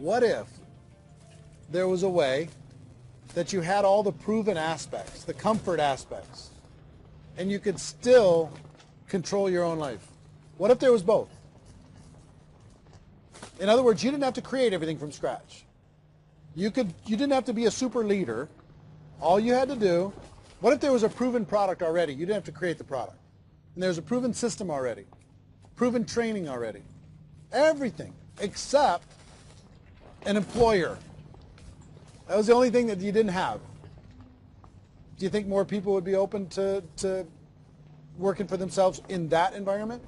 What if there was a way that you had all the proven aspects, the comfort aspects, and you could still control your own life? What if there was both? In other words, you didn't have to create everything from scratch. You didn't have to be a super leader. All you had to do, what if there was a proven product already? You didn't have to create the product. And there's a proven system already, proven training already. Everything except an employer. That was the only thing that you didn't have. Do you think more people would be open to working for themselves in that environment?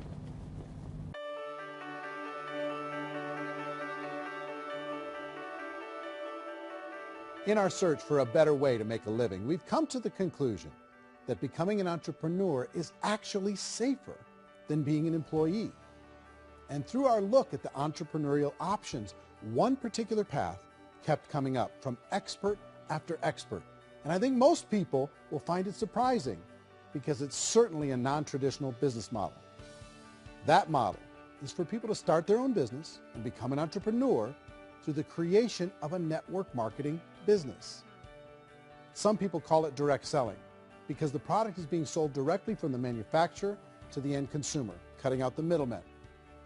In our search for a better way to make a living, we've come to the conclusion that becoming an entrepreneur is actually safer than being an employee. And through our look at the entrepreneurial options, one particular path kept coming up from expert after expert. And I think most people will find it surprising because it's certainly a non-traditional business model. That model is for people to start their own business and become an entrepreneur through the creation of a network marketing business. Some people call it direct selling because the product is being sold directly from the manufacturer to the end consumer, cutting out the middlemen.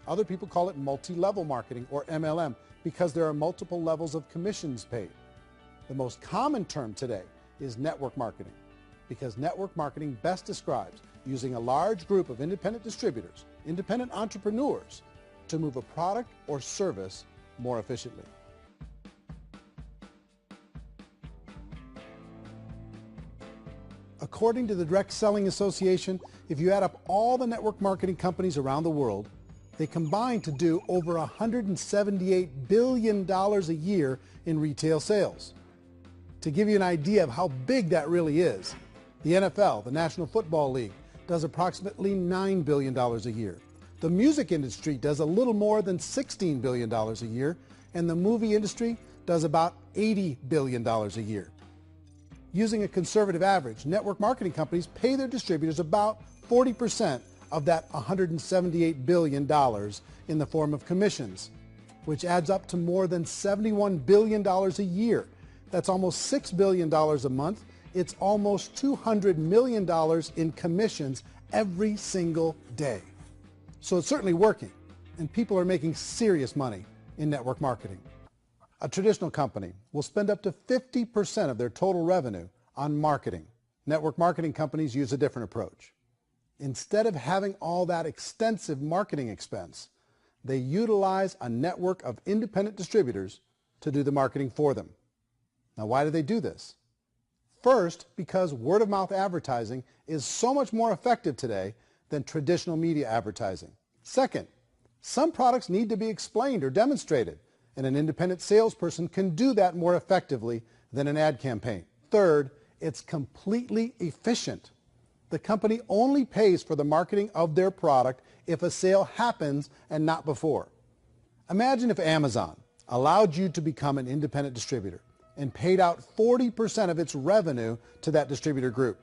Other people call it multi-level marketing, or MLM, because there are multiple levels of commissions paid. The most common term today is network marketing, because network marketing best describes using a large group of independent distributors, independent entrepreneurs, to move a product or service more efficiently. According to the Direct Selling Association, if you add up all the network marketing companies around the world, they combine to do over $178 billion a year in retail sales. To give you an idea of how big that really is, the NFL, the National Football League, does approximately $9 billion a year. The music industry does a little more than $16 billion a year, and the movie industry does about $80 billion a year. Using a conservative average, network marketing companies pay their distributors about 40% of that $178 billion in the form of commissions, which adds up to more than $71 billion a year. That's almost $6 billion a month. It's almost $200 million in commissions every single day. So it's certainly working, and people are making serious money in network marketing. A traditional company will spend up to 50% of their total revenue on marketing. Network marketing companies use a different approach. Instead of having all that extensive marketing expense, they utilize a network of independent distributors to do the marketing for them. Now, why do they do this? First, because word-of-mouth advertising is so much more effective today than traditional media advertising. Second, some products need to be explained or demonstrated, and an independent salesperson can do that more effectively than an ad campaign. Third, it's completely efficient. The company only pays for the marketing of their product if a sale happens and not before. Imagine if Amazon allowed you to become an independent distributor and paid out 40% of its revenue to that distributor group.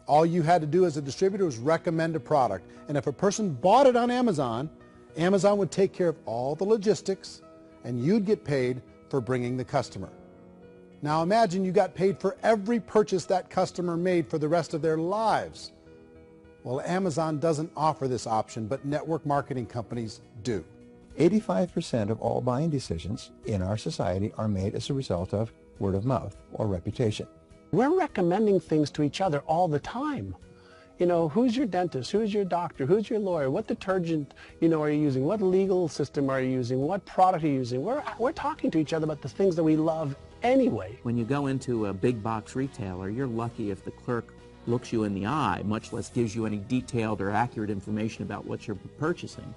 All you had to do as a distributor was recommend a product, and if a person bought it on Amazon, Amazon would take care of all the logistics, and you'd get paid for bringing the customer. Now imagine you got paid for every purchase that customer made for the rest of their lives. Well, Amazon doesn't offer this option, but network marketing companies do. 85% of all buying decisions in our society are made as a result of word of mouth or reputation. We're recommending things to each other all the time. You know, who's your dentist? Who's your doctor? Who's your lawyer? What detergent, are you using? What legal system are you using? What product are you using? We're talking to each other about the things that we love anyway. When you go into a big box retailer, you're lucky if the clerk looks you in the eye, much less gives you any detailed or accurate information about what you're purchasing.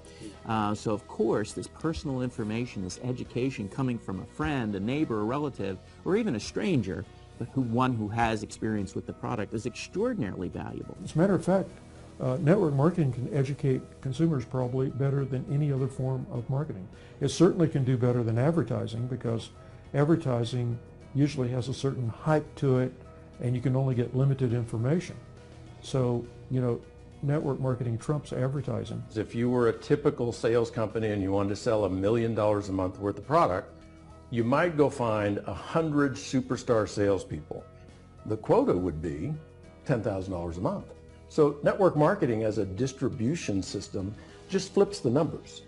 So of course, this personal information, this education coming from a friend, a neighbor, a relative, or even a stranger, but one who has experience with the product is extraordinarily valuable. As a matter of fact, network marketing can educate consumers probably better than any other form of marketing. It certainly can do better than advertising because advertising usually has a certain hype to it and you can only get limited information. So, network marketing trumps advertising. If you were a typical sales company and you wanted to sell $1 million a month worth of product, You might go find 100 superstar salespeople. The quota would be $10,000 a month. So network marketing as a distribution system just flips the numbers.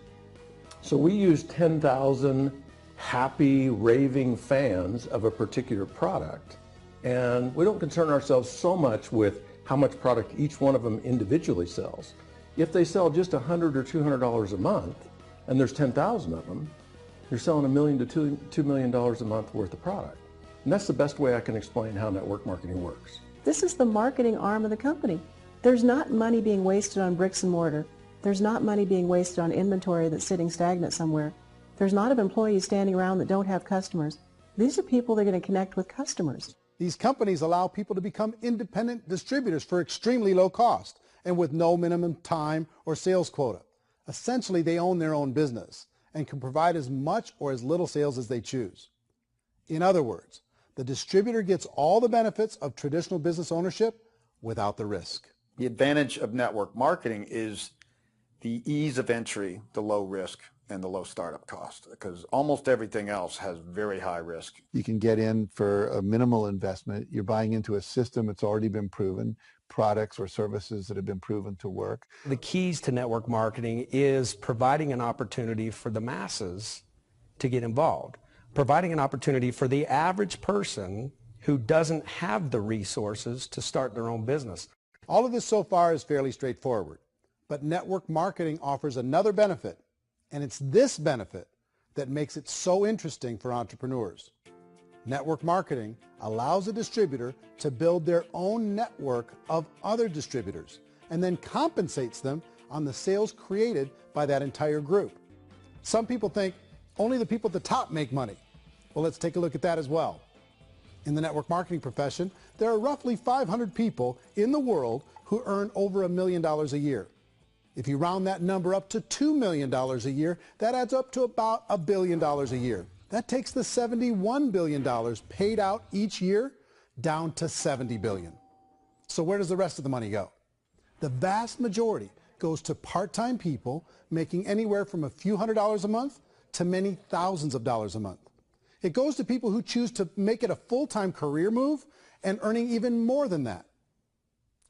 So we use 10,000 happy, raving fans of a particular product, and we don't concern ourselves so much with how much product each one of them individually sells. If they sell just $100 or $200 a month, and there's 10,000 of them, you're selling $1 million to $2 million a month worth of product. And that's the best way I can explain how network marketing works. This is the marketing arm of the company. There's not money being wasted on bricks and mortar. There's not money being wasted on inventory that's sitting stagnant somewhere. There's not of employees standing around that don't have customers. These are people that are going to connect with customers. These companies allow people to become independent distributors for extremely low cost and with no minimum time or sales quota. Essentially, they own their own business and can provide as much or as little sales as they choose. In other words, the distributor gets all the benefits of traditional business ownership without the risk. The advantage of network marketing is the ease of entry, the low risk, and the low startup cost, because almost everything else has very high risk. You can get in for a minimal investment. You're buying into a system that's already been proven, products or services that have been proven to work. The keys to network marketing is providing an opportunity for the masses to get involved, providing an opportunity for the average person who doesn't have the resources to start their own business. All of this so far is fairly straightforward, but network marketing offers another benefit, and it's this benefit that makes it so interesting for entrepreneurs. Network marketing allows a distributor to build their own network of other distributors and then compensates them on the sales created by that entire group. Some people think only the people at the top make money. Well, let's take a look at that as well. In the network marketing profession, there are roughly 500 people in the world who earn over $1 million a year. If you round that number up to $2 million a year, that adds up to about $1 billion a year. That takes the $71 billion paid out each year down to $70 billion. So where does the rest of the money go? The vast majority goes to part-time people making anywhere from a few $100s a month to many thousands of dollars a month. It goes to people who choose to make it a full-time career move and earning even more than that.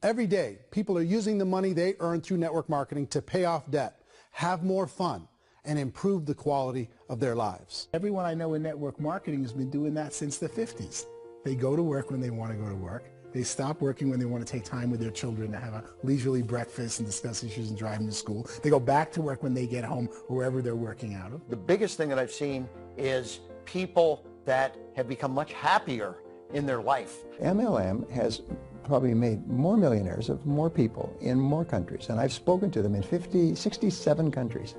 Every day, people are using the money they earn through network marketing to pay off debt, have more fun, and improve the quality of their lives. Everyone I know in network marketing has been doing that since the 50s. They go to work when they want to go to work. They stop working when they want to take time with their children to have a leisurely breakfast and discuss issues and drive them to school. They go back to work when they get home, wherever they're working out of. The biggest thing that I've seen is people that have become much happier in their life. MLM has probably made more millionaires of more people in more countries, and I've spoken to them in 67 countries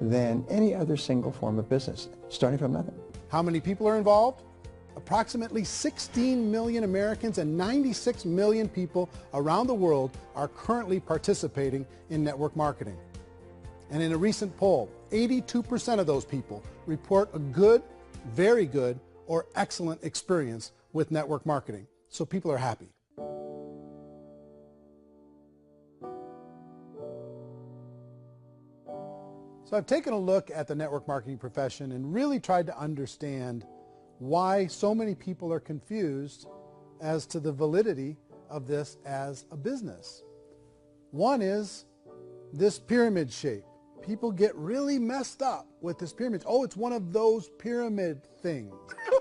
than any other single form of business, starting from nothing. How many people are involved? Approximately 16 million Americans and 96 million people around the world are currently participating in network marketing. And in a recent poll, 82% of those people report a good, very good, or excellent experience with network marketing. So people are happy. So I've taken a look at the network marketing profession and really tried to understand why so many people are confused as to the validity of this as a business. One is this pyramid shape. People get really messed up with this pyramid. Oh, it's one of those pyramid things.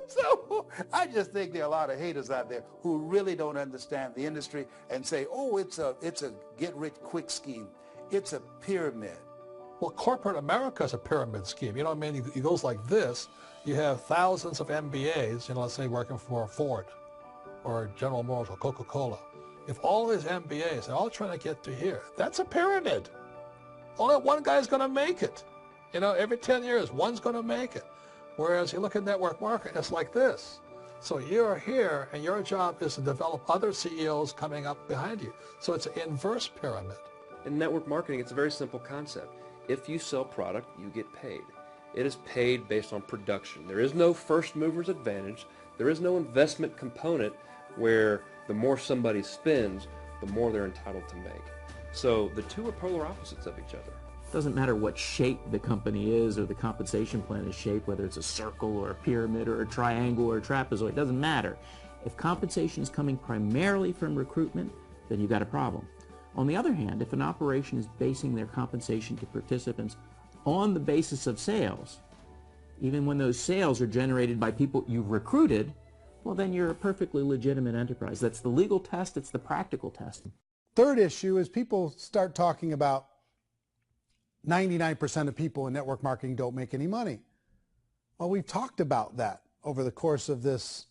So I just think there are a lot of haters out there who really don't understand the industry and say, oh, it's a get-rich-quick scheme. It's a pyramid. Well, corporate America is a pyramid scheme. You know what I mean? It goes like this. You have thousands of MBAs, let's say working for Ford or General Motors or Coca-Cola. If all these MBAs are all trying to get to here, that's a pyramid. Only one guy's going to make it. Every 10 years, one's going to make it. Whereas you look at network marketing, it's like this. So you're here, and your job is to develop other CEOs coming up behind you. So it's an inverse pyramid. In network marketing, it's a very simple concept. If you sell product, you get paid. It is paid based on production. There is no first mover's advantage. There is no investment component where the more somebody spends, the more they're entitled to make. So the two are polar opposites of each other. Doesn't matter what shape the company is or the compensation plan is shaped, whether it's a circle or a pyramid or a triangle or a trapezoid, it doesn't matter. If compensation is coming primarily from recruitment, then you've got a problem. On the other hand, if an operation is basing their compensation to participants on the basis of sales, even when those sales are generated by people you've recruited, well, then you're a perfectly legitimate enterprise. That's the legal test, it's the practical test. Third issue is people start talking about 99% of people in network marketing don't make any money. Well, we've talked about that over the course of this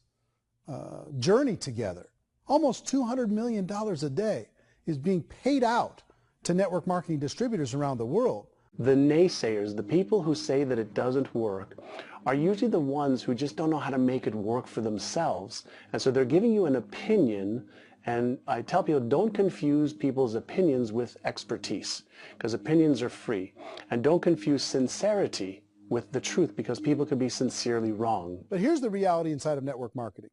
journey together. Almost $200 million a day is being paid out to network marketing distributors around the world. The naysayers, the people who say that it doesn't work, are usually the ones who just don't know how to make it work for themselves. And so they're giving you an opinion, and I tell people, don't confuse people's opinions with expertise, because opinions are free. And don't confuse sincerity with the truth, because people can be sincerely wrong. But here's the reality inside of network marketing.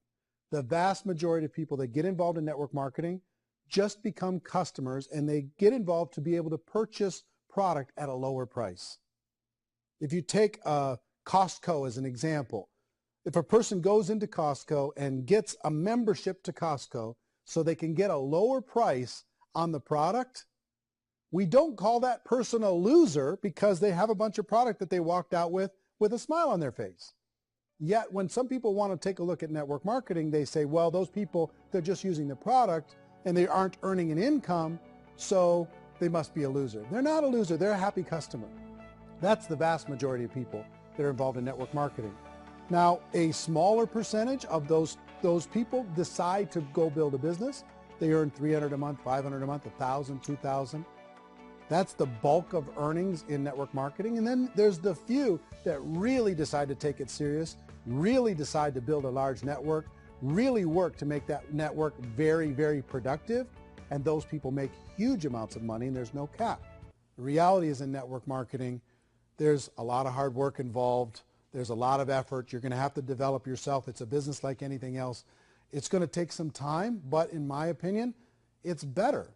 The vast majority of people that get involved in network marketing just become customers, and they get involved to be able to purchase product at a lower price. If you take Costco as an example, if a person goes into Costco and gets a membership to Costco so they can get a lower price on the product, we don't call that person a loser because they have a bunch of product that they walked out with a smile on their face. Yet when some people want to take a look at network marketing, they say, well, those people, they're just using the product and they aren't earning an income, so they must be a loser. They're not a loser, they're a happy customer. That's the vast majority of people that are involved in network marketing. Now, a smaller percentage of those people decide to go build a business. They earn $300 a month, $500 a month, $1,000, $2,000. That's the bulk of earnings in network marketing. And then there's the few that really decide to take it serious, really decide to build a large network, really work to make that network very, very productive. And those people make huge amounts of money and there's no cap. The reality is in network marketing, there's a lot of hard work involved. There's a lot of effort. You're going to have to develop yourself. It's a business like anything else. It's going to take some time, but in my opinion, it's better.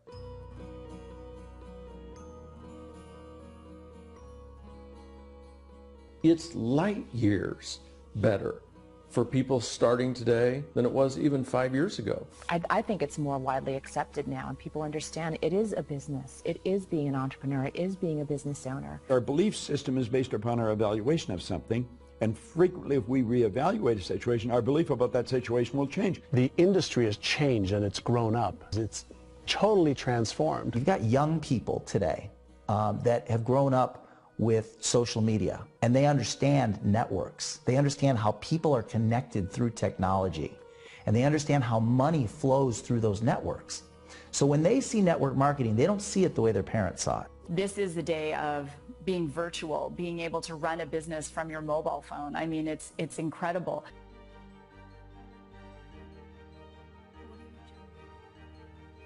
It's light years better for people starting today than it was even 5 years ago. I think it's more widely accepted now, and people understand it is a business. It is being an entrepreneur. It is being a business owner. Our belief system is based upon our evaluation of something, and frequently if we reevaluate a situation, our belief about that situation will change. The industry has changed and it's grown up. It's totally transformed. You've got young people today that have grown up with social media, and they understand networks. They understand how people are connected through technology, and they understand how money flows through those networks. So when they see network marketing, they don't see it the way their parents saw it. This is the day of being virtual, being able to run a business from your mobile phone. I mean, it's incredible.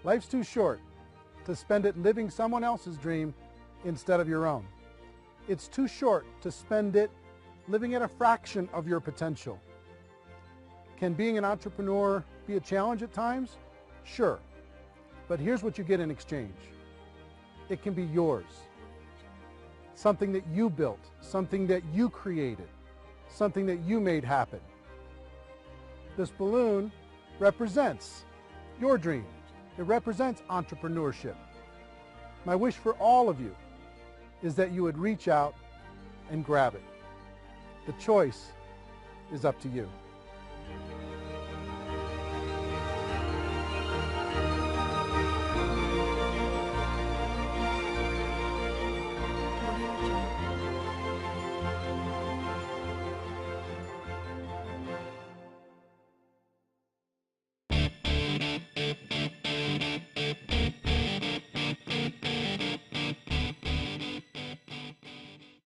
Life's too short to spend it living someone else's dream instead of your own. It's too short to spend it living at a fraction of your potential. Can being an entrepreneur be a challenge at times? Sure. But here's what you get in exchange. It can be yours. Something that you built, something that you created, something that you made happen. This balloon represents your dream. It represents entrepreneurship. My wish for all of you is that you would reach out and grab it. The choice is up to you.